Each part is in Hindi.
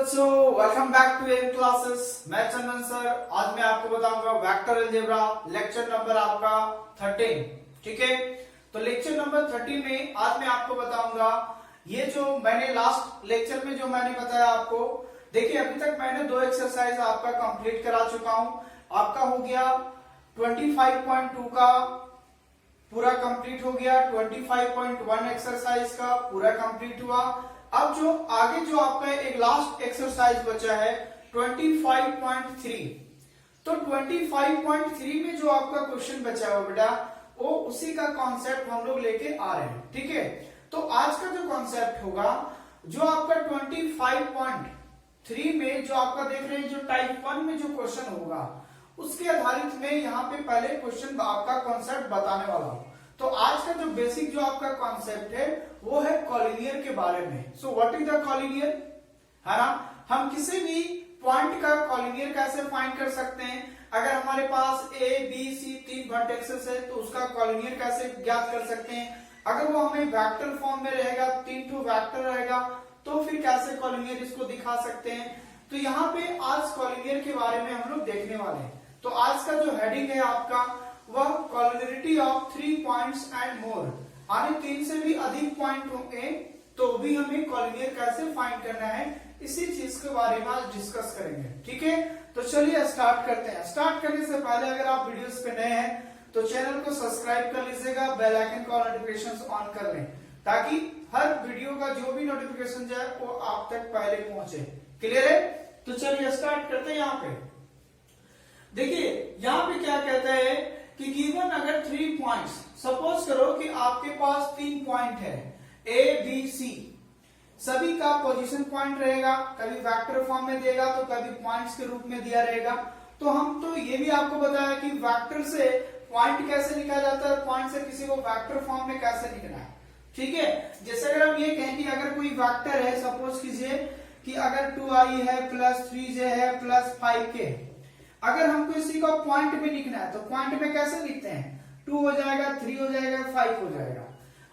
बच्चों, welcome back to M classes. मैं चंदन सर। आज मैं आपको बताऊंगा वेक्टर अलजेब्रा, लेक्चर नंबर आपका 13। ठीक है, तो लेक्चर नंबर 13 में आज मैं आपको बताऊंगा ये जो मैंने लास्ट लेक्चर में जो मैंने बताया आपको। देखिए, अभी तक मैंने 2 एक्सरसाइज आपका कंप्लीट करा चुका हूं। आपका हो गया 25.2 का पूरा कंप्लीट हो गया, 25.1 एक्सरसाइज का पूरा कंप्लीट हुआ। अब जो आगे जो आपका एक लास्ट एक्सरसाइज बचा है 25.3, तो 25.3 में जो आपका क्वेश्चन बचा हुआ बेटा, वो उसी का कॉन्सेप्ट हम लोग लेके आ रहे हैं। ठीक है, तो आज का जो कॉन्सेप्ट होगा, जो आपका 25.3 में जो आपका देख रहे हैं, जो टाइप 1 में जो क्वेश्चन होगा, उसके आधारित में यहाँ पे पहले क्वेश्चन आपका कॉन्सेप्ट बताने वाला हूं। तो आज का जो बेसिक जो आपका कॉन्सेप्ट है वो है कॉलिनियर के बारे में। So what is the collinear, है ना। हम किसी भी पॉइंट का कॉलिनियर कैसे फाइंड कर सकते हैं। अगर हमारे पास ए बी सी 3 वर्टेक्सेस है तो उसका कॉलिनियर कैसे ज्ञात कर सकते हैं। अगर वो हमें वेक्टर फॉर्म में रहेगा, 3 टू वेक्टर रहेगा, तो फिर कैसे कॉलिनियर इसको दिखा सकते हैं। तो यहाँ पे आज कॉलिनियर के बारे में हम लोग देखने वाले हैं। तो आज का जो हेडिंग है आपका वह collinearity of 3 points and more, यानी 3 से भी अधिक पॉइंट होंगे तो भी हमें कॉलिनियर कैसे फाइंड करना है, इसी चीज के बारे में आज डिस्कस करेंगे। ठीक है, तो चलिए स्टार्ट करते हैं। स्टार्ट करने से पहले अगर आप वीडियोस पे नए हैं तो चैनल को सब्सक्राइब कर लीजिएगा, बेल आइकन का नोटिफिकेशन ऑन कर लें, ताकि हर वीडियो का जो भी नोटिफिकेशन जाए वो आप तक पहले पहुंचे। क्लियर है, तो चलिए स्टार्ट करते हैं। यहाँ पे देखिए, यहाँ पे क्या कहता है कि गिवन अगर 3 पॉइंट्स, सपोज करो कि आपके पास 3 पॉइंट है ए बी सी, सभी का पोजीशन पॉइंट रहेगा, कभी वेक्टर फॉर्म में देगा तो कभी पॉइंट्स के रूप में दिया रहेगा। तो हम तो ये भी आपको बताया कि वेक्टर से पॉइंट कैसे निकाला जाता है, पॉइंट से किसी को वेक्टर फॉर्म में कैसे लिखना है। ठीक है, जैसे अगर हम ये कहें कि अगर कोई वेक्टर है, सपोज कीजिए कि अगर 2i है प्लस 3j है प्लस 5k, अगर हमको इसी को पॉइंट में लिखना है तो पॉइंट में कैसे लिखते हैं, 2 हो जाएगा, 3 हो जाएगा, 5 हो जाएगा।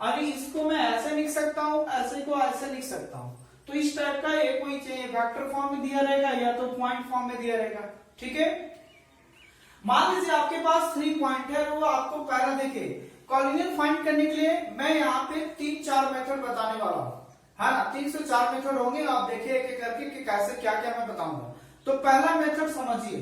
अरे इसको मैं ऐसे लिख सकता हूं, ऐसे को ऐसे लिख सकता हूं। तो इस टाइप का एक कोई चाहिए, वेक्टर फॉर्म में दिया रहेगा या तो पॉइंट फॉर्म में दिया रहेगा। ठीक है, मान लीजिए आपके पास 3 पॉइंट है, वो आपको पहला देखिए कॉलिनियर फाइंड करने के लिए मैं यहाँ पे 3-4 मेथड बताने वाला हूँ, है ना। 3 से 4 मेथड होंगे, आप देखिए एक एक करके कि कैसे क्या क्या मैं बताऊंगा। तो पहला मेथड समझिए।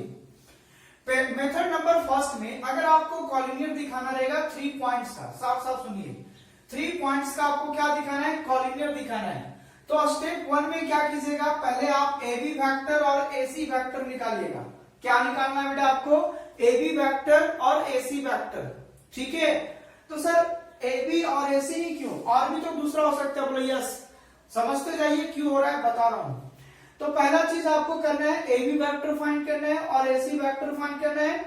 मेथड नंबर फर्स्ट में अगर आपको कॉलिनियर दिखाना रहेगा 3 पॉइंट्स का, साफ साफ सुनिए, 3 पॉइंट्स का आपको क्या दिखाना है, कॉलिनियर दिखाना है। तो स्टेप 1 में क्या कीजिएगा, पहले आप ए बी वेक्टर और ए सी वेक्टर निकालिएगा। क्या निकालना है बेटा आपको, ए बी वेक्टर और ए सी वेक्टर। ठीक है, तो सर ए बी और ए सी ही क्यों, और भी तो दूसरा हो सकता है। बोले यस, समझते जाइए क्यों हो रहा है, बता रहा हूं। तो पहला चीज आपको करना है, ए बी वेक्टर फाइंड करना है और ए सी वेक्टर फाइंड करना है।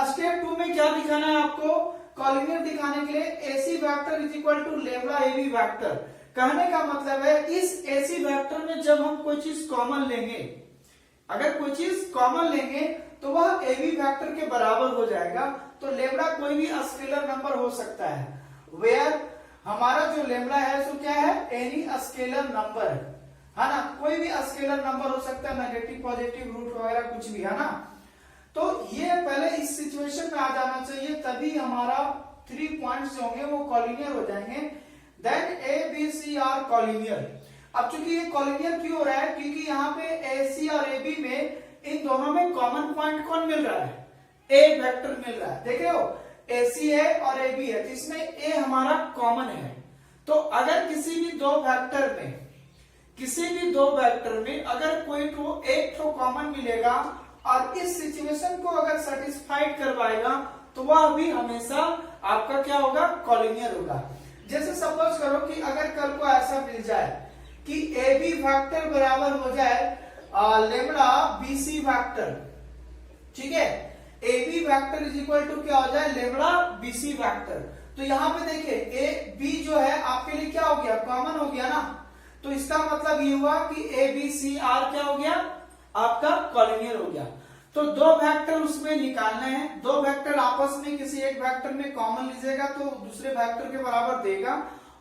स्टेप 2 में क्या दिखाना है आपको, कॉलिनियर दिखाने के लिए A C vector is equal to lambda A B vector. कहने का मतलब है इस ए सी वेक्टर में जब हम कोई चीज कॉमन लेंगे, अगर कोई चीज कॉमन लेंगे तो वह ए बी वेक्टर के बराबर हो जाएगा। तो लेम्डा कोई भी स्केलर नंबर हो सकता है, वेयर हमारा जो लेम्डा है सो क्या है, एनी स्केलर नंबर, है ना। कोई भी स्केलर नंबर हो सकता है, नेगेटिव पॉजिटिव रूट वगैरह कुछ भी, है ना। तो ये पहले इस सिचुएशन में आ जाना चाहिए, तभी हमारा 3 पॉइंट्स जो होंगे वो कॉलिनियर हो जाएंगे। Then A B C are collinear. अब चूंकि ये कॉलिनियर क्यों हो रहा है, क्योंकि यहाँ पे ए सी और ए बी में इन दोनों में कॉमन पॉइंट कौन मिल रहा है, ए वेक्टर मिल रहा है। देख रहे हो, ए सी है और ए बी है, जिसमें ए हमारा कॉमन है। तो अगर किसी भी दो वेक्टर में अगर कोई तो एक तो कॉमन मिलेगा और इस सिचुएशन को अगर सेटिस्फाइड करवाएगा तो वह भी हमेशा आपका क्या होगा, कॉलिनियर होगा। जैसे सपोज करो कि अगर कल को ऐसा मिल जाए कि ए बी वेक्टर बराबर हो जाए लेम्डा बी सी वेक्टर। ठीक है, A B vector is equal to क्या हो जाए, लेम्डा बी सी वेक्टर। तो यहाँ पे देखिए ए बी जो है आपके लिए क्या हो गया, कॉमन हो गया ना। तो इसका मतलब ये हुआ कि ए बी सी आर क्या हो गया, आपका कॉलिनियर हो गया। तो 2 वेक्टर उसमें निकालने हैं, 2 वेक्टर आपस में किसी एक वेक्टर में कॉमन लीजिएगा तो दूसरे वेक्टर के बराबर देगा,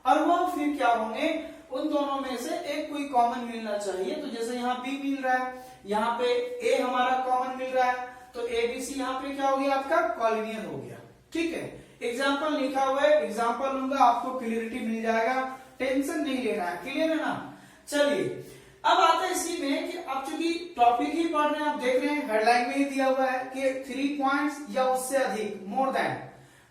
और वह फिर क्या होंगे, उन दोनों में से एक कोई कॉमन मिलना चाहिए। तो जैसे यहाँ बी मिल रहा है, यहाँ पे ए हमारा कॉमन मिल रहा है, तो ए बी सी यहाँ पे क्या हो गया आपका कॉलिनियर हो गया। ठीक है, एग्जाम्पल लिखा हुआ है, एग्जाम्पल लूंगा आपको क्लियरिटी मिल जाएगा, टेंशन नहीं लेना है। क्लियर है ना। चलिए अब आता है इसी में कि आप चूंकि टॉपिक ही पढ़ रहे हैं, आप देख रहे हैं हेडलाइन में ही दिया हुआ है कि 3 पॉइंट्स या उससे अधिक, मोर देन।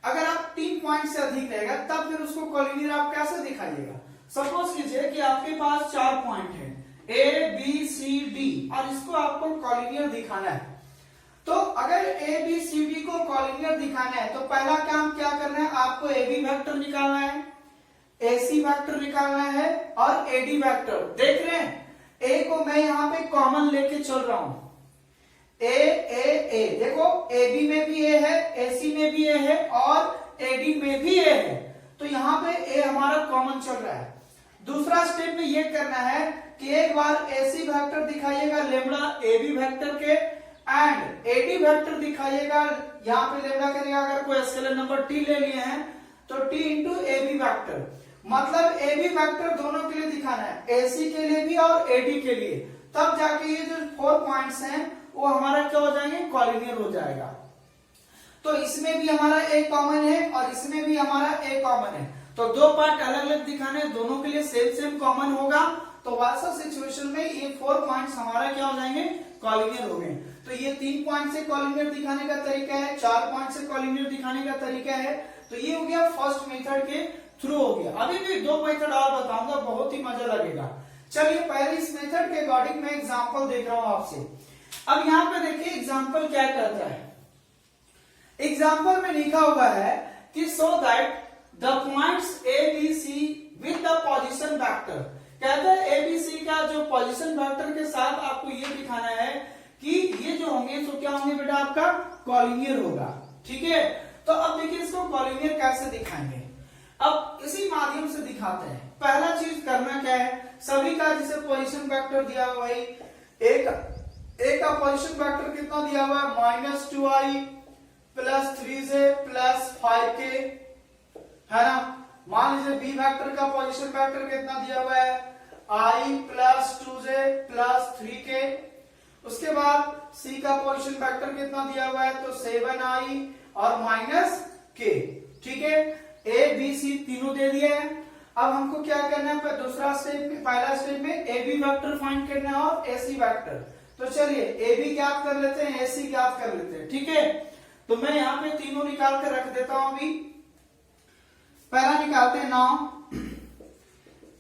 अगर आप 3 पॉइंट से अधिक रहेगा तब फिर उसको कॉलिनियर आप कैसे दिखाइएगा। सपोज कीजिए कि आपके पास 4 पॉइंट है ए बी सी डी और इसको आपको कॉलिनियर दिखाना है। तो अगर ए बी सी डी को कॉलिनियर दिखाना है तो पहला काम क्या करना है, आपको ए बी वेक्टर निकालना है, ए सी वेक्टर निकालना है और ए डी वेक्टर। देख रहे हैं ए को मैं यहाँ पे कॉमन लेके चल रहा हूं, ए देखो ए बी में भी ए है, ए सी में भी ए है और ए डी में भी ए है, तो यहाँ पे ए हमारा कॉमन चल रहा है। दूसरा स्टेप में ये करना है कि एक बार ए सी वेक्टर दिखाइएगा लेमड़ा ए बी वेक्टर के एंड ए डी वेक्टर दिखाइएगा, यहाँ पे लेमड़ा करेगा, अगर कोई स्केलर नंबर टी ले लिए हैं तो T into A B vector, मतलब ए बी वेक्टर दोनों के लिए दिखाना है, ए सी के लिए भी और ए डी के लिए, तब जाके ये जो 4 पॉइंट्स हैं वो हमारा क्या हो जाएंगे कॉलिनियर हो जाएगा। तो इसमें भी हमारा ए कॉमन है और इसमें भी हमारा ए कॉमन है, तो 2 पार्ट अलग अलग दिखाने हैं, दोनों के लिए सेम कॉमन होगा, तो वैसा सिचुएशन में ये 4 पॉइंट्स हमारा क्या हो जाएंगे कॉलिनियर हो गए। तो ये 3 पॉइंट से कॉलिनियर दिखाने का तरीका है, 4 पॉइंट से कॉलिनियर दिखाने का तरीका है। तो ये हो गया फर्स्ट मेथड के थ्रू हो गया। अभी भी 2 मेथड और बताऊंगा, बहुत ही मजा लगेगा। चलिए पहले इस मेथड के अकॉर्डिंग मैं एग्जांपल देख रहा हूं आपसे। अब यहाँ पे देखिए एग्जांपल क्या करता है। एग्जांपल में लिखा हुआ है कि so that the points A B C with the position vector, कहता है ए बी सी का जो पोजीशन वेक्टर के साथ आपको ये दिखाना है कि ये जो होंगे तो क्या होंगे बेटा आपका कॉलिनियर होगा। ठीक है, तो अब देखिए इसको कॉलिनियर कैसे दिखाएंगे, अब इसी माध्यम से दिखाते हैं। पहला चीज करना क्या है, सभी का जैसे पोजीशन वेक्टर दिया हुआ है, ए का पोजीशन वेक्टर कितना दिया हुआ है -2i plus 3j plus 5k, है ना। मान लीजिए बी वेक्टर का पोजीशन वेक्टर कितना दिया हुआ है i plus 2j plus 3k। उसके बाद सी का पोजीशन वेक्टर कितना दिया हुआ है तो 7i और -k। ठीक है, ए बी सी तीनों दे दिए हैं। अब हमको क्या करना है, दूसरा स्टेप में, पहला स्टेप में ए बी वेक्टर फाइंड करना है और ए सी वेक्टर। तो चलिए ए बी ज्ञात कर लेते हैं, ए सी ज्ञात कर लेते हैं। ठीक है, तो मैं यहाँ पे तीनों निकाल कर रख देता हूं। अभी पहला निकालते हैं नाउ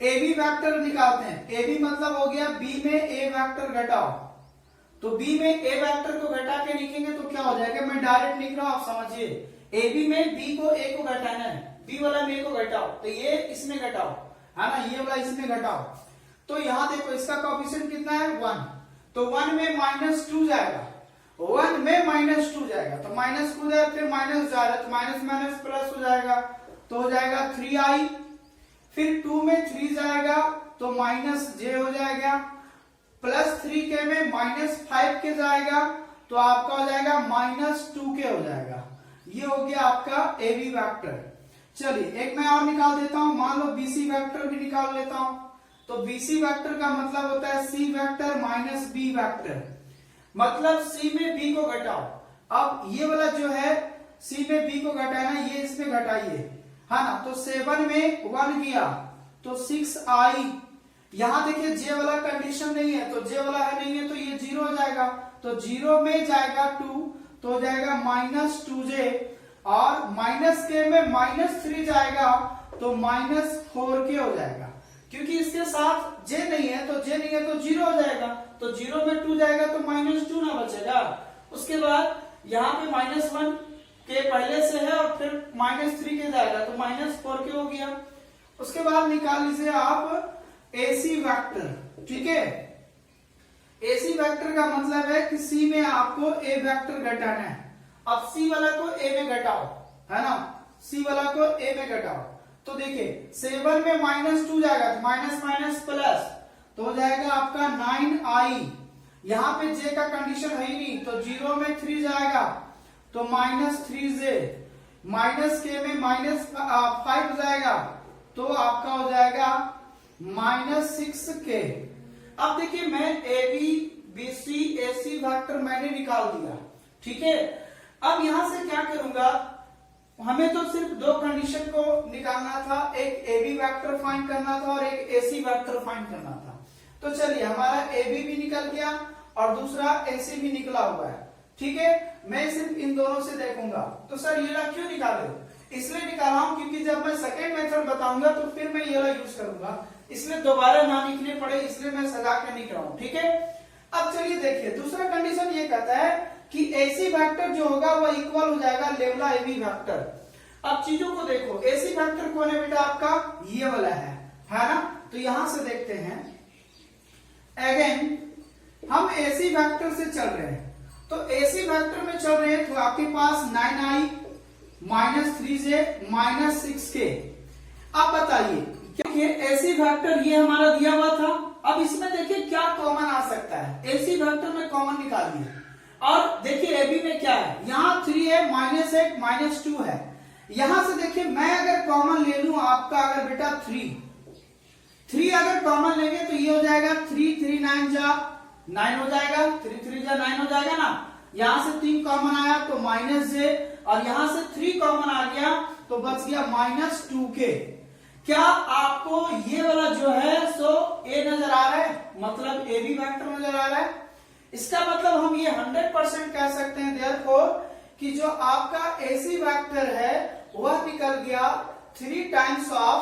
ए बी वेक्टर निकालते हैं। ए बी मतलब हो गया बी में ए वेक्टर घटाओ, तो बी में ए वेक्टर को घटा के लिखेंगे तो क्या हो जाएगा, मैं डायरेक्ट लिख रहा हूं, आप समझिए। ए बी में बी को ए को घटाना है, बी वाला में ए को घटाओ, तो ये इसमें घटाओ, है ना, ये वाला इसमें घटाओ। तो यहाँ देखो इसका कोएफिशिएंट कितना है 1, तो 1 में -2 जाएगा, 1 में -2 जाएगा, तो माइनस को जाएगा, फिर माइनस जा रहा है तो माइनस माइनस प्लस हो जाएगा, तो हो जाएगा 3i, फिर 2 में 3 जाएगा तो -j हो जाएगा, प्लस 3k में -5k जाएगा तो आपका हो जाएगा -2k हो जाएगा। ये हो गया आपका ए बी वेक्टर। चलिए एक मैं और निकाल देता हूं, मान लो बी सी वेक्टर भी निकाल लेता हूं। तो बी सी वेक्टर का मतलब होता है C vector minus B vector, मतलब सी में बी को घटाओ। अब ये वाला जो है सी में बी को घटाना, ये इसमें घटाइए, है ना। तो 7 में 1 गया तो 6i, यहां देखिए जे वाला कंडीशन नहीं है, तो जे वाला है नहीं है तो ये 0 हो जाएगा, तो 0 में जाएगा 2 तो हो जाएगा -2j, और -k में -3 जाएगा तो -4k हो जाएगा, क्योंकि इसके साथ j नहीं है तो j नहीं है तो 0 हो जाएगा, तो 0 में 2 जाएगा तो -2 ना बचेगा। उसके बाद यहाँ पे -1 के पहले से है और फिर -3 के जाएगा तो -4k हो गया। उसके बाद निकाल लीजिए आप AC वेक्टर। ठीक है, AC वेक्टर का मतलब है कि C में आपको A वेक्टर घटाना है। अब C वाला को A में घटाओ, है ना, C वाला को A में घटाओ, तो देखिए 7 में -2 जाएगा तो माइनस माइनस प्लस, तो हो जाएगा आपका 9i। यहाँ पे J का कंडीशन है ही नहीं, तो 0 में 3 जाएगा तो -3j, -k में -5 जाएगा तो आपका हो जाएगा -6k। अब देखिए मैं AB BC AC वेक्टर मैंने निकाल दिया, ठीक है। अब यहां से क्या करूंगा, हमें तो सिर्फ दो कंडीशन को निकालना था, एक AB वेक्टर फाइंड करना था और एक AC वेक्टर फाइंड करना था। तो चलिए हमारा AB भी निकल गया और दूसरा AC भी निकला हुआ है, ठीक है। मैं सिर्फ इन दोनों से देखूंगा। तो सर ये वाला क्यों निकाले, इसलिए निकाला हूं क्योंकि जब मैं सेकेंड मेथड बताऊंगा तो फिर मैं ये वाला यूज करूंगा, इसलिए दोबारा ना लिखने पड़े, इसलिए मैं सजा के निकला हूं, ठीक है। अब चलिए देखिए दूसरा कंडीशन ये कहता है कि AC वेक्टर जो होगा वो इक्वल हो जाएगा लेवला AB वेक्टर। अब चीजों को देखो, AC वेक्टर कौन है बेटा, आपका ये वाला है ना। तो यहां से देखते हैं, अगेन हम AC वेक्टर से चल रहे हैं, तो AC वेक्टर में चल रहे हैं तो आपके पास 9i -3j -6k। अब बताइए क्या AC वेक्टर ये हमारा दिया हुआ था, अब इसमें देखिए क्या कॉमन आ सकता है, AC वेक्टर में कॉमन निकालिए। और देखिए AB में क्या है, यहाँ 3 है, -1 -2 है। यहां से देखिए मैं अगर कॉमन ले लूं आपका, अगर बेटा 3 अगर कॉमन लेंगे तो ये हो जाएगा 3 3 9 जा 9 हो जाएगा, 3 3 जा 9 हो जाएगा ना। यहां से 3 कॉमन आया तो -j, और यहां से 3 कॉमन आ गया तो बच गया -2k। क्या आपको ये वाला जो है सो A नजर आ रहा है, मतलब AB वेक्टर नजर आ रहा है। इसका मतलब हम ये 100% कह सकते हैं देयरफॉर कि जो आपका AC वेक्टर है वह निकल गया 3 टाइम्स ऑफ,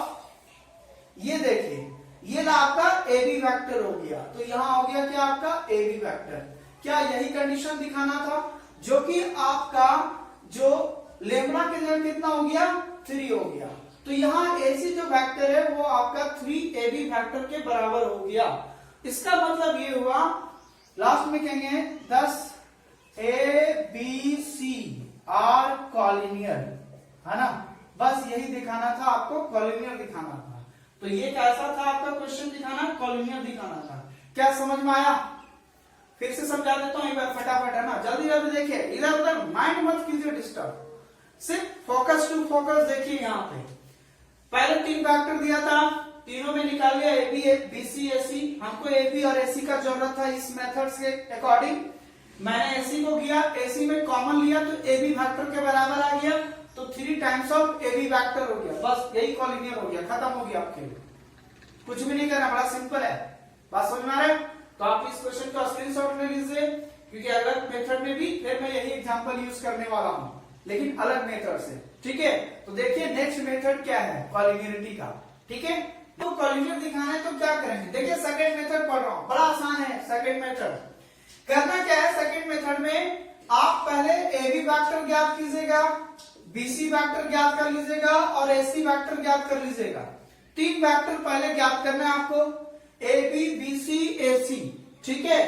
ये देखिए ये आपका AB वेक्टर हो गया, तो यहां हो गया क्या आपका AB वेक्टर। क्या यही कंडीशन दिखाना था, जो कि आपका जो लेम्डा के जगह कितना हो गया 3 हो गया, तो यहाँ AC जो वेक्टर है वो आपका 3AB वेक्टर के बराबर हो गया। इसका मतलब ये हुआ, लास्ट में कहेंगे 10 ABC आर कॉलिनियर, है ना। बस यही दिखाना था आपको, कॉलिनियर दिखाना था। तो ये कैसा था आपका क्वेश्चन दिखाना, कॉलिनियर दिखाना था। क्या समझ में आया, फिर से समझा देता हूं एक बार फटाफट, है ना। जल्दी जल्दी देखिए, इधर उधर माइंड मत कीजिए डिस्टर्ब, सिर्फ फोकस टू फोकस देखिए। यहाँ पे पहले 3 वेक्टर दिया था, तीनों में निकाल लिया AB BC AC। हमको AB और AC का जरूरत था इस मेथड से अकॉर्डिंग, मैंने AC को किया, AC में कॉमन लिया तो AB वेक्टर के बराबर आ गया, तो 3 टाइम्स ऑफ AB वेक्टर हो गया। बस यही कॉलिनियर हो गया, खत्म हो गया आपके लिए, कुछ भी नहीं करना, बड़ा सिंपल है। बात समझ में आ रहा है, तो आप इस क्वेश्चन का स्क्रीनशॉट ले लीजिए, क्योंकि अलग मेथड में भी फिर मैं यही एग्जांपल यूज करने वाला हूं, लेकिन अलग मेथड से, ठीक है। तो देखिए नेक्स्ट मेथड क्या है, कॉलिनियरिटी का, ठीक है। तो कॉलिनियर दिखाना है तो क्या करेंगे, देखिए सेकंड मेथड पढ़ रहा हूं, बड़ा आसान है सेकंड मेथड। करना क्या है, सेकंड मेथड में आप पहले AB वेक्टर ज्ञात कीजिएगा, BC वेक्टर ज्ञात कर लीजिएगा और AC वेक्टर ज्ञात कर लीजिएगा। 3 वेक्टर पहले ज्ञात करना है आपको, AB BC AC, ठीक है।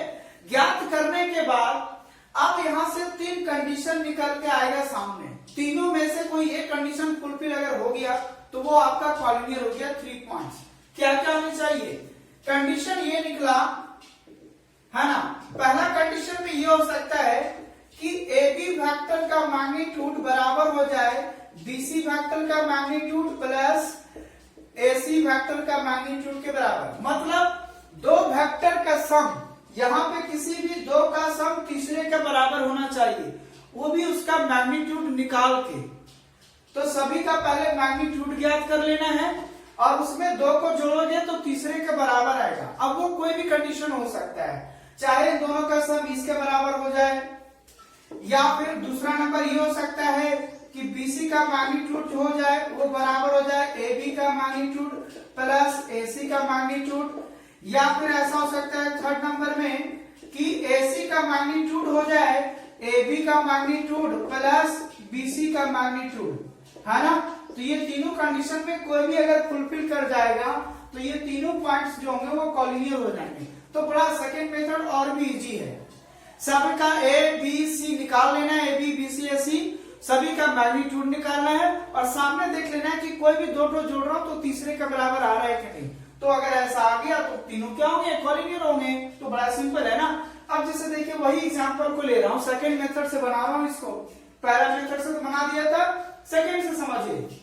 ज्ञात करने के बाद अब यहां से 3 कंडीशन निकल के आएगा सामने, तीनों में से कोई एक कंडीशन फुलफिल अगर हो गया तो वो आपका कॉलिनियर हो गया। 3 पॉइंट्स क्या क्या होने चाहिए, कंडीशन ये निकला, है ना। पहला कंडीशन में ये हो सकता है कि AB वेक्टर का मैग्नीट्यूड बराबर हो जाए BC वेक्टर का मैग्नीट्यूड प्लस AC वेक्टर का मैग्नीट्यूड के बराबर, मतलब 2 वेक्टर का सम, यहाँ पे किसी भी 2 का सम तीसरे के बराबर होना चाहिए, वो भी उसका मैग्नीट्यूड निकाल के। तो सभी का पहले मैग्नीट्यूड ज्ञात कर लेना है और उसमें 2 को जोड़ोगे तो तीसरे के बराबर आएगा। अब वो कोई भी कंडीशन हो सकता है, चाहे इन दोनों का सम इसके बराबर हो जाए, या फिर दूसरा नंबर ये हो सकता है कि BC का मैग्नीट्यूड हो जाए वो बराबर हो जाए AB का मैग्नीट्यूड प्लस AC का मैग्नीट्यूड, या फिर ऐसा हो सकता है थर्ड नंबर में कि AC का मैग्नीट्यूड हो जाए AB का मैग्नीट्यूड प्लस BC का मैग्नीट्यूड, है ना। तो ये तीनों कंडीशन में कोई भी अगर फुलफिल कर जाएगा तो ये तीनों पॉइंट्स जो होंगे वो कॉलिनियर हो जाएंगे। तो बड़ा सेकंड मेथड और भी इजी है, सभी का ABC निकाल लेना है, AB BC AC सभी का मैग्नीट्यूड निकालना है और सामने देख लेना है कि कोई भी 2 जोड़ रहा हो तो तीसरे के बराबर आ रहा है कि नहीं। तो अगर ऐसा आ गया तो तीनों क्या होंगे, कॉलिनियर होंगे। तो बड़ा सिंपल है ना। अब जैसे देखिए वही एग्जांपल को ले रहा हूं, सेकंड मेथड से बना रहा हूं इसको, पहला मेथड से तो बना दिया था, सेकंड से समझिए।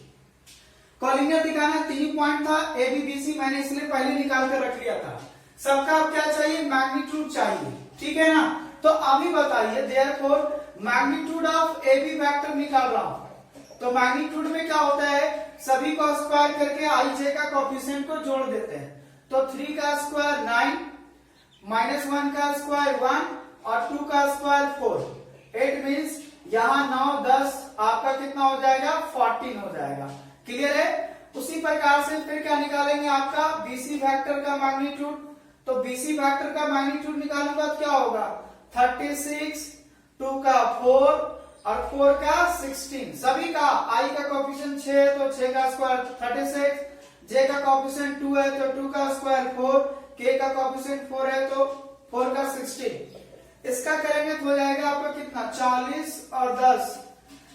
कॉलिनियर दिखाना 3 पॉइंट था, ए बी बी सी मैंने इसलिए पहले निकाल कर रख लिया था। सबका अब क्या चाहिए, मैग्नीट्यूड चाहिए, ठीक है ना। तो अभी बताइए therefore magnitude of A B vector निकाल रहा हूं। तो मैग्नीट्यूड में क्या होता है, सभी को स्क्वायर करके आई जे का कोएफिशिएंट को जोड़ देते हैं। तो 3 का स्क्वायर 9, -1 का स्क्वायर 1 और 2 का स्क्वायर 4। इट मीन्स यहाँ 9 10 आपका कितना हो जाएगा, 14 हो जाएगा। क्लियर है। उसी प्रकार से फिर क्या निकालेंगे, आपका बीसी वेक्टर का मैग्नीट्यूड। तो बीसी वेक्टर का मैग्नीट्यूड निकालूंगा तो क्या होगा, 36, 2 का 4 और 4 का 16। सभी का आई का कोएफिशिएंट 6 है तो 6 का स्क्वायर 36, जे का कोएफिशिएंट 2 है तो 2 का स्क्वायर 4, के का कोएफिशिएंट 4 है तो 4 का 16। इसका करेंगे तो हो जाएगा आपका कितना, 40 और 10,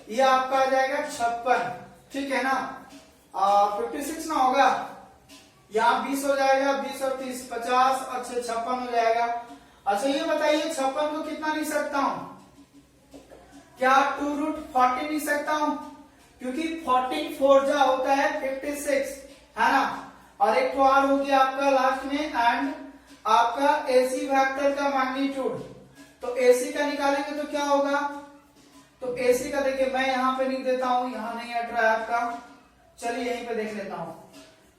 ये आपका आ जाएगा 56, ठीक है ना। 56 ना होगा, यहाँ 20 हो जाएगा, 20 और 30 50 और 6 56 हो जाएगा। अच्छा ये बताइए 56 को कितना लिख सकता हूं, क्या 2√40 लिख सकता हूं, क्योंकि 14 4 जा होता है 56, है ना। और एक तो और हो गया आपका लास्ट में, एंड आपका एसी वेक्टर का मैग्नीट्यूड। तो एसी का निकालेंगे तो क्या होगा, तो एसी का देखिए मैं यहाँ पे लिख देता हूं, यहाँ नहीं हट रहा है आपका, चलिए यहीं पे देख लेता हूं।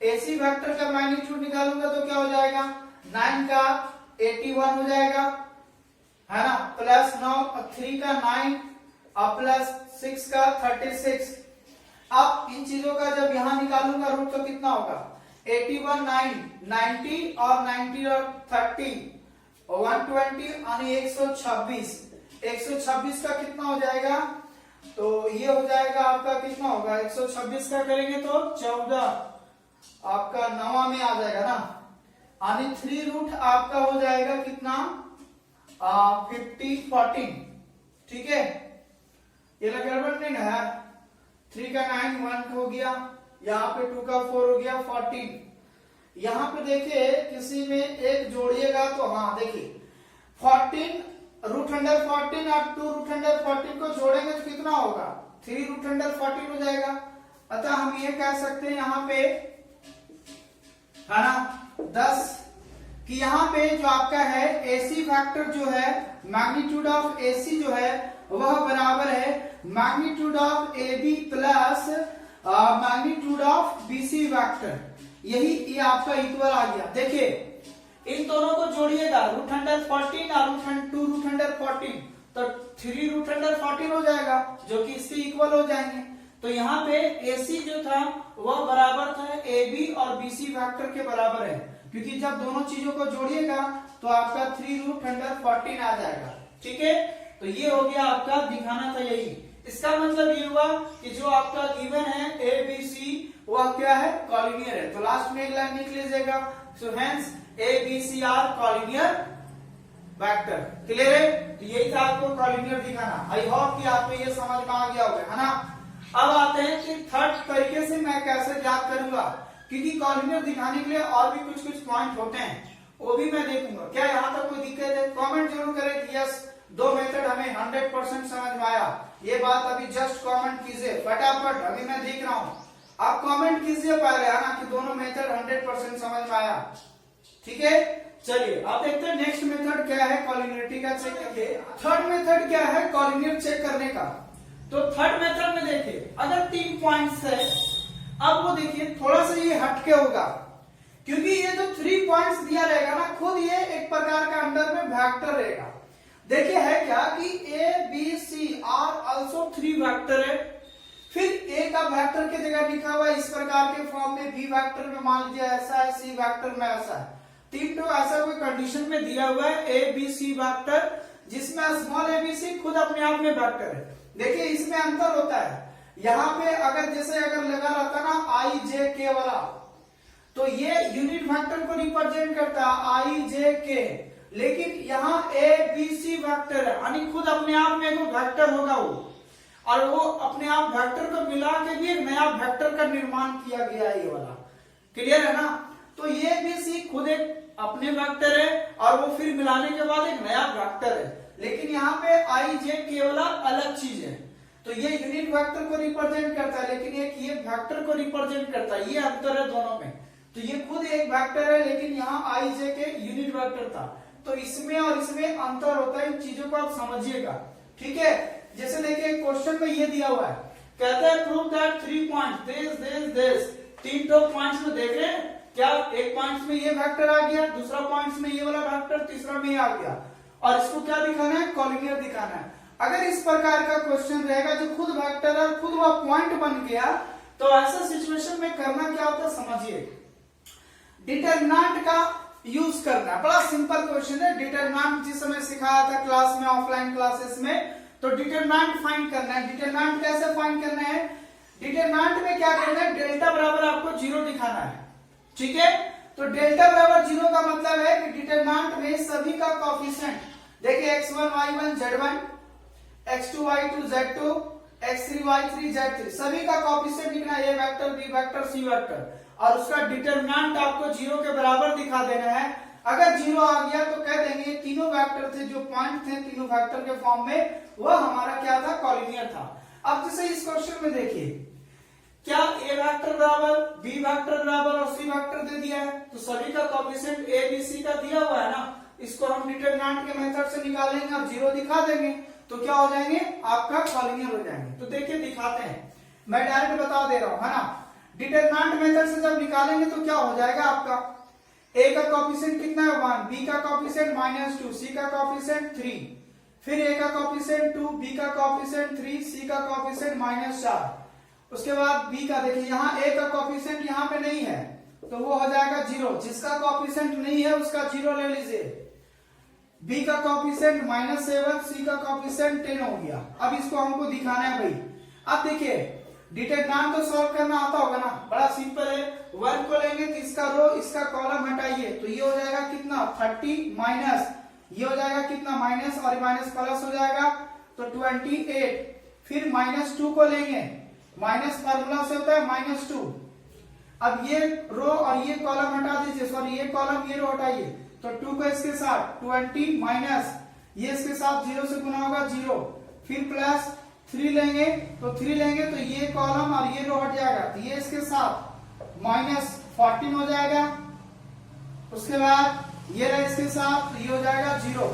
एसी वेक्टर का मैग्नीट्यूड निकालूंगा तो क्या हो जाएगा, 9 का 81 हो जाएगा, है ना, प्लस 9 और 3 का 9 और प्लस 6 का 36। अब इन चीजों का जब यहां निकालूंगा रूट तो कितना होगा, 81 9 90 और 90 और 30 120 यानी 126। 126 का कितना हो जाएगा, तो ये हो जाएगा आपका कितना होगा, 126 का करेंगे तो 14 आपका 9 में आ जाएगा ना, यानी 3 रूट आपका हो जाएगा कितना, 50 14, ठीक है। ये गड़बड़ नहीं है, 3 का 9 1 हो गया, यहाँ पे 2 का 4 हो गया 14। यहाँ पे देखिए किसी में एक जोड़िएगा तो हाँ देखिए 14√14 और 2√14 को जोड़ेंगे तो कितना होगा, 3√14 हो जाएगा। अतः हम ये कह सकते हैं यहाँ पे, है ना, 10 कि यहाँ पे जो आपका है एसी फैक्टर जो है, मैग्नीट्यूड ऑफ एसी जो है वह बराबर है magnitude of A B plus magnitude of BC vector. यही ये आपका इक्वल आ गया। देखिए इन दोनों को जोड़िएगा, √14 और 2√14 तो 3√14 हो जाएगा, जो कि इसके इक्वल हो जाएंगे। तो यहाँ पे AC जो था वह बराबर था AB और BC वेक्टर के बराबर है, क्योंकि जब दोनों चीजों को जोड़िएगा तो आपका 3√14 आ जाएगा, ठीक है। तो ये हो गया आपका, दिखाना था यही। इसका मतलब ये हुआ कि जो आपका गिवन है ABC वह क्या है, कॉलिनियर है। तो लास्ट में एक लाइन लिख लीजिएगा, so hence ABC are collinear vector. Clear है। तो यही था आपको कॉलिनियर दिखाना। आई होप कि आपको ये समझ में आ गया होगा, है ना। अब आते हैं कि थर्ड तरीके से मैं कैसे ज्ञात करूंगा, क्योंकि कॉलिनियर दिखाने के लिए और भी कुछ कुछ पॉइंट होते हैं, वो भी मैं देखूंगा। क्या यहाँ तक कोई दिक्कत है, कमेंट जरूर करें कि यस 2 मेथड हमें 100% समझ में आया। ये बात अभी जस्ट कमेंट कीजिए फटाफट, अभी मैं देख रहा हूँ। आप कमेंट कीजिए पहले, है ना, कि दोनों मेथड 100% समझ में आया, ठीक है। चलिए अब देखते हैं नेक्स्ट मेथड क्या है कॉलिनियरिटी का चेक करके। थर्ड मेथड क्या है कॉलिनियर चेक करने का। तो थर्ड मेथड में देखिए अगर 3 पॉइंट्स है, अब वो देखिए थोड़ा सा ये हटके होगा, क्योंकि ये जो 3 पॉइंट्स दिया रहेगा ना, खुद ये एक प्रकार का अंडर में वेक्टर रहेगा। देखिए है क्या कि A B C are also 3 vector है। फिर ए का वेक्टर की जगह लिखा हुआ है इस प्रकार के फॉर्म में, बी वेक्टर में मान लीजिए ऐसा है, सी वेक्टर में ऐसा है। 3 तो ऐसा कोई कंडीशन में दिया हुआ है ए बी सी वेक्टर, जिसमें स्मॉल ए बी सी खुद अपने आप में वेक्टर है। देखिए इसमें अंतर होता है, यहाँ पे अगर जैसे अगर लगा रहता ना आई जे के वाला, तो ये यूनिट वेक्टर को रिप्रेजेंट करता है आई जे के, लेकिन यहाँ ए बी सी वेक्टर है, यानी खुद अपने आप में एक वेक्टर होगा वो, और वो अपने आप वेक्टर को मिला के भी एक नया वेक्टर का निर्माण किया गया है, ये वाला। क्लियर है ना। तो ये बी सी खुद एक अपने वेक्टर है और वो फिर मिलाने के बाद एक नया वेक्टर है, लेकिन यहाँ पे आई जे के वाला अलग चीज है। तो ये यूनिट वेक्टर को रिप्रेजेंट करता है, लेकिन एक ये वेक्टर को रिप्रेजेंट करता है, ये अंतर है दोनों में। तो ये खुद एक वेक्टर है, लेकिन यहाँ आई जे के यूनिट वेक्टर था, तो इसमें और इसमें अंतर होता है, इन चीजों को आप समझिएगा, ठीक है। जैसे देखिए क्वेश्चन में ये दिया हुआ है, कहता है प्रूव दैट 3 पॉइंट्स दिस तीन तो पॉइंट्स में देख रहे हैं क्या, एक पॉइंट्स में ये वेक्टर आ गया, दूसरा पॉइंट्स में ये वाला वेक्टर, तीसरा में ये आ गया, और इसको क्या दिखाना है, कॉलिनियर दिखाना है। अगर इस प्रकार का क्वेश्चन रहेगा जो खुद वेक्टर है, खुद वह पॉइंट बन गया, तो ऐसा सिचुएशन में करना क्या होता है समझिए, डिटरमिनेंट का यूज करना है। बड़ा सिंपल क्वेश्चन है, डिटरमिनेंट जिस समय सिखाया था क्लास में, ऑफलाइन क्लासेस में, तो डिटरमिनेंट फाइंड करना है। डिटरमिनेंट कैसे फाइंड करना है, डिटरमिनेंट में क्या करना है, डेल्टा बराबर आपको 0 दिखाना है, ठीक है। तो डेल्टा बराबर 0 का मतलब है कि डिटरमिनेंट में सभी का कोएफिशिएंट, देखिए x1 y1 z1, x2 y2 z2, x3 y3 z3, सभी का कोएफिशिएंट लिखना है, a vector b vector c vector, और उसका डिटरमिनेंट आपको 0 के बराबर दिखा देना है। अगर 0 आ गया तो कह देंगे तीनों वेक्टर थे जो पॉइंट थे तीनों वेक्टर के फॉर्म में, वह हमारा क्या था, कॉलिनियर था। अब जैसे इस क्वेश्चन में देखिए, क्या a वेक्टर बराबर b वेक्टर बराबर और c वेक्टर दे दिया है, तो सभी का कोएफिशिएंट a b c का दिया हुआ है ना, इसको हम डिटरमिनेंट के मेथड से निकालेंगे और 0 दिखा देंगे, तो क्या हो जाएंगे, आपका कॉलिनियर हो जाएंगे। तो देखिए दिखाते हैं, मैं डायरेक्ट बता दे रहा हूं, है ना। डिटरमिनेंट मेथड से जब निकालेंगे तो क्या हो जाएगा, आपका a का कोएफिशिएंट कितना है 1, b का कोएफिशिएंट -2, c का कोएफिशिएंट 3, फिर a का कोएफिशिएंट 2, b का कोएफिशिएंट 3, c का कोएफिशिएंट -4, उसके बाद b का देखिए यहाँ a का कोएफिशिएंट यहाँ पे नहीं है, तो वो हो जाएगा 0, जिसका कोएफिशिएंट नहीं है उसका 0 ले लीजिए। b का कोएफिशिएंट -7, c का कोएफिशिएंट 10 हो गया। अब इसको हमको दिखाना है भाई। अब देखिए डिटरमिनेंट तो सॉल्व करना आता होगा ना, बड़ा सिंपल है, 1 को लेंगे तो इसका रो इसका कॉलम हटाइए, तो ये हो जाएगा कितना 30 माइनस, ये हो जाएगा कितना माइनस, और माइनस प्लस हो जाएगा तो 28, फिर -2 को लेंगे, माइनस फार्मूला से होता है -2। अब ये रो और ये कॉलम हटा दीजिए, सॉरी ये कॉलम ये रो हटाइए, तो 2 को इसके साथ 20 माइनस ये इसके साथ 0 से गुना होगा 0, फिर प्लस 3 लेंगे तो 3 लेंगे तो ये कॉलम और ये रो हट जाएगा, तो ये इसके साथ -14 हो जाएगा, उसके बाद ये रहा इसके साथ, तो ये हो जाएगा 0।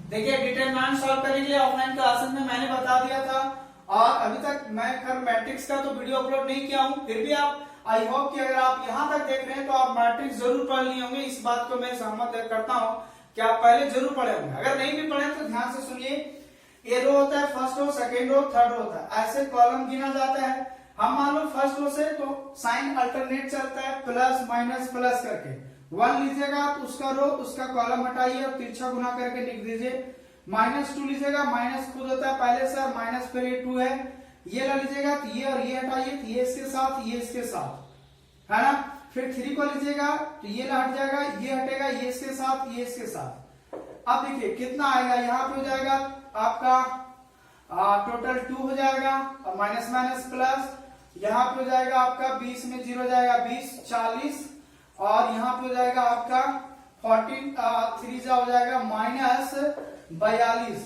देखिए डिटरमिनेंट सॉल्व करने के लिए ऑफलाइन क्लासेस में मैंने बता दिया था, और अभी तक मैं खैर मैट्रिक्स का तो वीडियो अपलोड नहीं किया हूं, फिर भी आप आई होप कि अगर आप यहां तक देख रहे हैं तो आप मैट्रिक्स जरूर पढ़ लिए होंगे, इस बात को मैं सहमत करता हूं कि आप पहले जरूर पढ़े होंगे। अगर नहीं भी पढ़े तो ध्यान से सुनिए, ये रो होता है first row, second row, third row होता है, ऐसे कॉलम गिना जाता है। हम मान लो फर्स्ट रो से तो साइन अल्टरनेट चलता है, प्लस माइनस प्लस करके 1 लीजिएगा तो उसका रो उसका कॉलम हटाइए और तिरछा गुना करके लिख दीजिए, -2 लीजिएगा, माइनस खुद होता है पहले से, माइनस फिर ये 2 है, ये ला लीजिएगा तो ये और ये हटाइए, तो ये इसके साथ ये इसके साथ, है ना। फिर 3 को लीजिएगा तो ये ला हट जाएगा, ये हटेगा, ये इसके साथ ये इसके साथ। अब देखिए कितना आएगा, यहाँ पे हो जाएगा आपका टोटल 2 हो जाएगा, और माइनस माइनस प्लस, यहाँ पे हो जाएगा आपका 20 में 0 जाएगा 20, 40, और यहाँ पे हो जाएगा आपका 14, 3 जा हो जाएगा -42,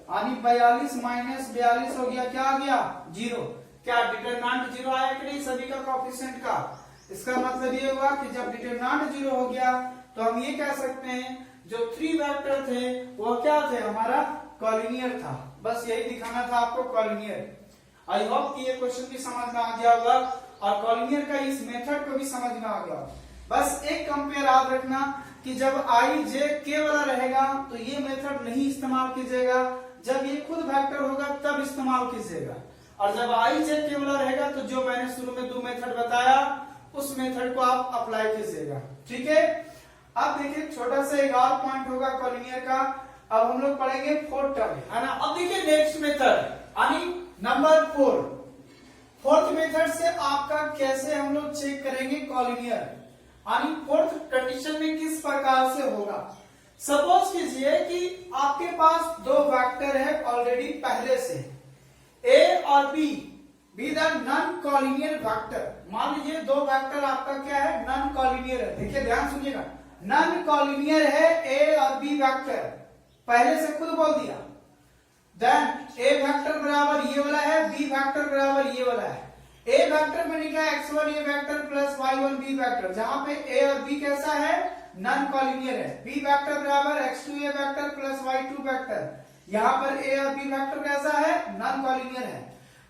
यानी 42 माइनस 42 हो गया, क्या आ गया 0। क्या डिटरमिनेंट 0 आया कि नहीं सभी का कोएफिशिएंट का, इसका मतलब ये हुआ कि जब डिटरमिनेंट 0 हो गया तो हम ये कह सकते हैं जो 3 वेक्टर थे वो क्या थे, हमारा कॉलिनियर था। बस यही दिखाना था आपको, कॉलिनियर। आई होप कि ये क्वेश्चन भी समझ में आ गया होगा और कॉलिनियर का इस मेथड को भी समझ में आ गया। बस एक कंपेयर याद रखना कि जब आई जे के वाला रहेगा तो ये मेथड नहीं इस्तेमाल कीजिएगा, जब ये खुद वेक्टर होगा तब इस्तेमाल कीजिएगा, और जब आई जे के वाला रहेगा तो जो मैंने शुरू में 2 मेथड बताया उस मेथड को आप अप्लाई कीजिएगा, ठीक है। अब देखिए छोटा सा एक और पॉइंट होगा कॉलिनियर का, अब हम लोग पढ़ेंगे 4th टर्म, है ना। अब देखिए नेक्स्ट मेथड यानी नंबर 4, 4th मेथड से आपका कैसे हम लोग चेक करेंगे कॉलिनियर, यानी 4th कंडीशन में किस प्रकार से होगा। सपोज कीजिए कि आपके पास 2 वेक्टर है ऑलरेडी पहले से, ए और be the non collinear vector. मान लीजिए 2 वेक्टर आपका क्या है, नॉन कॉलिनियर है। देखिए ध्यान सुनिएगा, नॉन कॉलिनियर है ए और बी वेक्टर, पहले से खुद बोल दिया। देन ए वेक्टर बराबर ये वाला है, बी वेक्टर बराबर ये वाला है। ए वेक्टर में लिखा है x1 A vector plus y1 B vector, जहां पे ए और बी कैसा है, नॉन कॉलिनियर है। बी वेक्टर बराबर x2 ए वेक्टर प्लस y2 वेक्टर, यहाँ पर ए और बी वेक्टर कैसा है, नॉन कॉलिनियर है।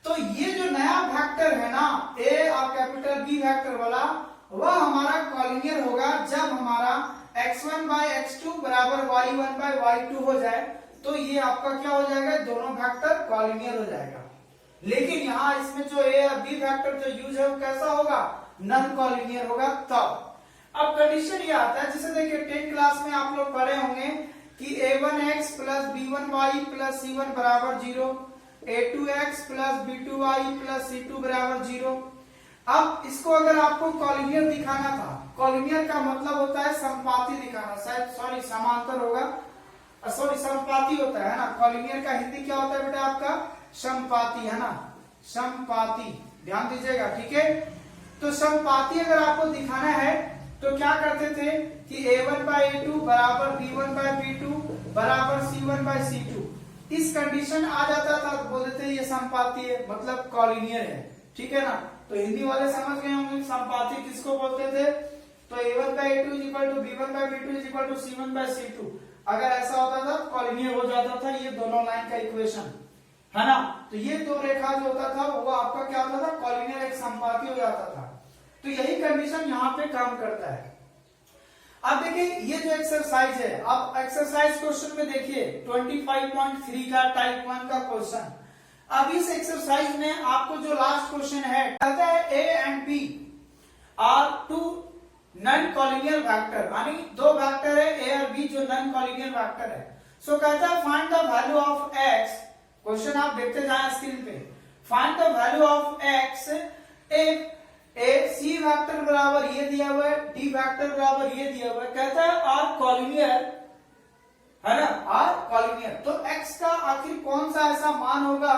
तो ये जो नया वेक्टर है ना, ए और कैपिटल बी वेक्टर वाला, वह हमारा कॉलिनियर होगा जब हमारा x1 बाय x2 बराबर y1 बाय y2 हो जाए, तो ये आपका क्या हो जाएगा, दोनों वेक्टर कॉलिनियर हो जाएगा। लेकिन यहाँ इसमें जो ए और बी वेक्टर जो यूज है वो कैसा होगा, नॉन कॉलिनियर होगा। तब अब कंडीशन ये आता है, जैसे देखिए 10th क्लास में आप लोग पढ़े होंगे कि a1x plus b1y plus c1 बराबर 0, a2x plus b2y plus c2 बराबर 0। अब इसको अगर आपको कॉलिनियर दिखाना था, कॉलिनियर का मतलब होता है समपाती दिखाना, शायद सॉरी समांतर होगा, सॉरी समपाती होता है ना। कॉलिनियर का हिंदी क्या होता है बेटा आपका, समपाती है ना, समपाती, ध्यान दीजिएगा, ठीक है। तो समपाती अगर आपको दिखाना है तो क्या करते थे कि a1 बाय a2 बराबर b1 बाय b2 बराबर c1 बाय c2, इस कंडीशन आ जाता था तो बोलते थे ये समपाती है, मतलब कॉलिनियर है, ठीक है ना। तो हिंदी वाले समझ गए होंगे समपाती किसको बोलते थे। तो a1 by a2 equal to b1 by b2 equal to c1 by c2, अगर ऐसा होता था कॉलिनियर हो जाता था ये दोनों लाइन का इक्वेशन, है ना। तो ये दो रेखा जो होता था वो आपका क्या होता था, कॉलिनियर एक समपाती हो जाता था। तो यही कंडीशन यहाँ पे काम करता है। अब देखिए ये जो एक्सरसाइज है, अब एक्सरसाइज क्वेश्चन में देखिए 25.3 का टाइप 1 का क्वेश्चन। अब इस एक्सरसाइज में आपको जो लास्ट क्वेश्चन है कहता है A and B are two non collinear vector, यानी दो वेक्टर है ए और बी जो नॉन कॉलिनियर वेक्टर है। सो कहता है find the value of x, question आप देखते जाएं स्क्रीन पे, find the value of x if A C vector बराबर ये दिया हुआ है, डी वेक्टर बराबर ये दिया हुआ है, कहता है आर कॉलिनियर, है ना, आर कॉलिनियर। तो एक्स का आखिर कौन सा ऐसा मान होगा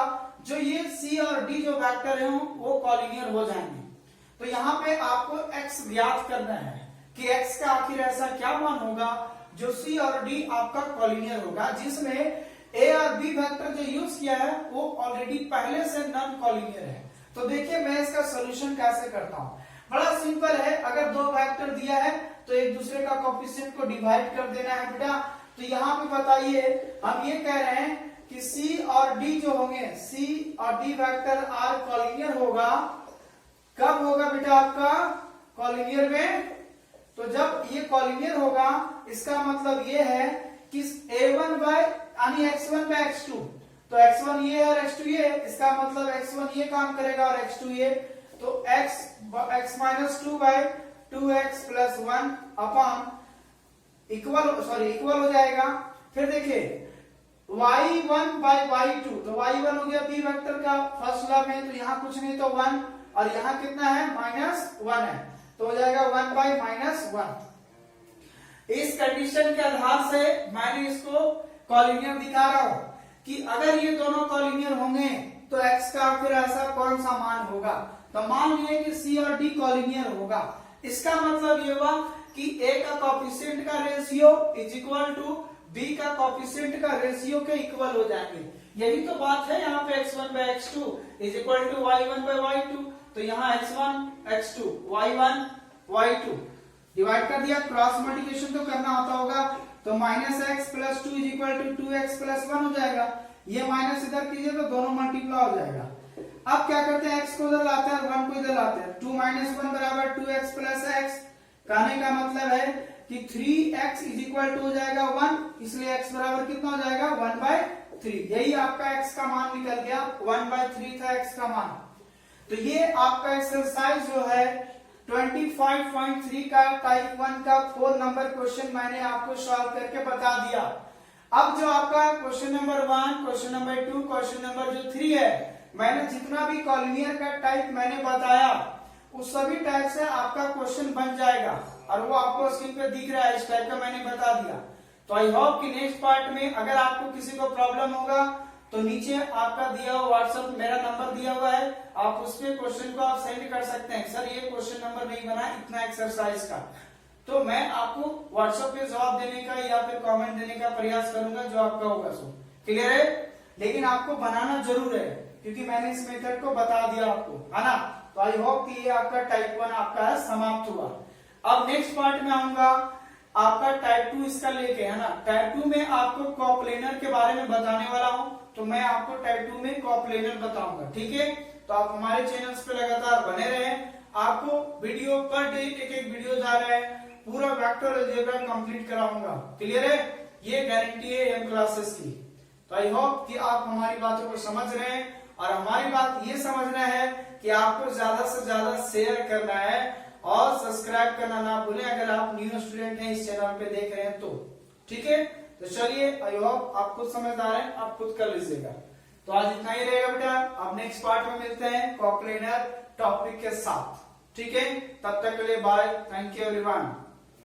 जो ये सी और डी जो वेक्टर है वो कॉलिनियर हो जाएंगे। तो यहाँ पे आपको एक्स ज्ञात करना है कि एक्स का आखिर ऐसा क्या मान होगा जो सी और डी आपका कॉलिनियर होगा, जिसमें ए और बी वेक्टर जो यूज किया है वो ऑलरेडी पहले से नॉन कॉलिनियर है। तो देखिए मैं इसका सॉल्यूशन कैसे करता हूं, बड़ा सिंपल है। अगर दो वेक्टर दिया है तो एक दूसरे का कोएफिशिएंट को डिवाइड कर देना है बेटा। तो यहाँ पे बताइए हम ये कह रहे हैं कि सी और डी जो होंगे, सी और डी वेक्टर आर कॉलिनियर होगा। कब होगा बेटा आपका, कॉलिनियर में। तो जब ये कॉलिनियर होगा इसका मतलब ये है कि a1 बाय यानी x1 बाय x2, तो x1 ये और x2 ये, इसका मतलब x1 ये काम करेगा और x2 ये, तो x minus 2 by 2x plus 1 upon equal हो जाएगा। फिर देखिए y1 बाय y2, तो y1 हो गया b वेक्टर का फर्स्ट लॉ में, तो यहाँ कुछ नहीं तो 1, और यहाँ कितना है -1 है, तो हो जाएगा 1 बाय -1। इस कंडीशन के आधार से मैंने इसको कॉलिनियर दिखा रहा हूं कि अगर ये दोनों कॉलिनियर होंगे तो x का आखिर ऐसा कौन सा मान होगा। तो मान लिए कि c और d कॉलिनियर होगा, इसका मतलब ये हुआ कि a का कोएफिशिएंट का ratio is equal to b का कोएफिशिएंट का रेशियो के इक्वल हो जाएंगे। यही तो बात है, यहाँ पे x1 by x2 is equal to y1 by y2, तो यहाँ x1 x2 y1 y2 divide कर दिया, क्रॉस मल्टीप्लिकेशन तो करना होता होगा, तो -x plus 2 is equal to 2x plus 1 हो जाएगा। ये माइनस इधर कीजिए तो दोनों मल्टीप्लाई हो जाएगा। अब क्या करते हैं, x को इधर लाते हैं, 1 को इधर लाते हैं, 2 - 1 बराबर 2x प्लस x। कहने का मतलब है कि 3x इज इक्वल टू हो जाएगा 1, इसलिए x बराबर कितना हो जाएगा 1/3। यही आपका x का मान निकल गया, 1/3 था x का मान। तो ये आपका एक्सरसाइज जो है 25.3 का टाइप 1 का 4 नंबर क्वेश्चन मैंने आपको सॉल्व करके बता दिया। अब जो आपका question number 1, question number 2, question number जो 3 है, मैंने जितना भी कॉलिनियर का टाइप मैंने बताया उस सभी टाइप से आपका क्वेश्चन बन जाएगा, और वो आपको स्क्रीन पे दिख रहा है, इस टाइप का मैंने बता दिया। तो आई होप कि नेक्स्ट पार्ट में अगर आपको किसी को प्रॉब्लम होगा तो नीचे आपका दिया हुआ व्हाट्सएप मेरा नंबर दिया हुआ है, आप उस पे क्वेश्चन को आप सेंड कर सकते हैं, सर ये क्वेश्चन नंबर नहीं बना इतना एक्सरसाइज का, तो मैं आपको व्हाट्सएप पे जवाब देने का या फिर कमेंट देने का प्रयास करूंगा जो आपका होगा। सो क्लियर है। लेकिन आपको बनाना जरूर है क्योंकि मैंने इस मेथड को बता दिया आपको, है ना। तो आई होप कि ये आपका टाइप 1 आपका समाप्त हुआ। अब नेक्स्ट पार्ट में आऊंगा आपका टाइप 2 इसका लेके, है ना। टाइप 2 में आपको कॉप्लेनर के बारे में बताने वाला हूं, तो मैं आपको टाइप 2 में कॉप्लेनर बताऊंगा, ठीक है। तो आप हमारे चैनल्स पे लगातार बने रहे, आपको वीडियो पर डे एक वीडियो जा रहा है, पूरा वेक्टर अलजेब्रा कंप्लीट कराऊंगा, क्लियर है, ये गारंटी है एम क्लासेस की। तो आई होप कि आप हमारी बातों को समझ रहे हैं, और हमारी बात ये समझना है कि आपको ज्यादा से ज्यादा शेयर करना है और सब्सक्राइब करना ना भूलें अगर आप न्यू स्टूडेंट हैं, इस चैनल पे देख रहे हैं तो, ठीक है। तो चलिए, आई होप आप खुद समझदार हैं, आप खुद कर लीजिएगा। तो आज इतना ही रहेगा बेटा, अब नेक्स्ट पार्ट में मिलते हैं कॉप्लेनर टॉपिक के साथ, ठीक है। तब तक के लिए बाय, थैंक यू एवरीवन।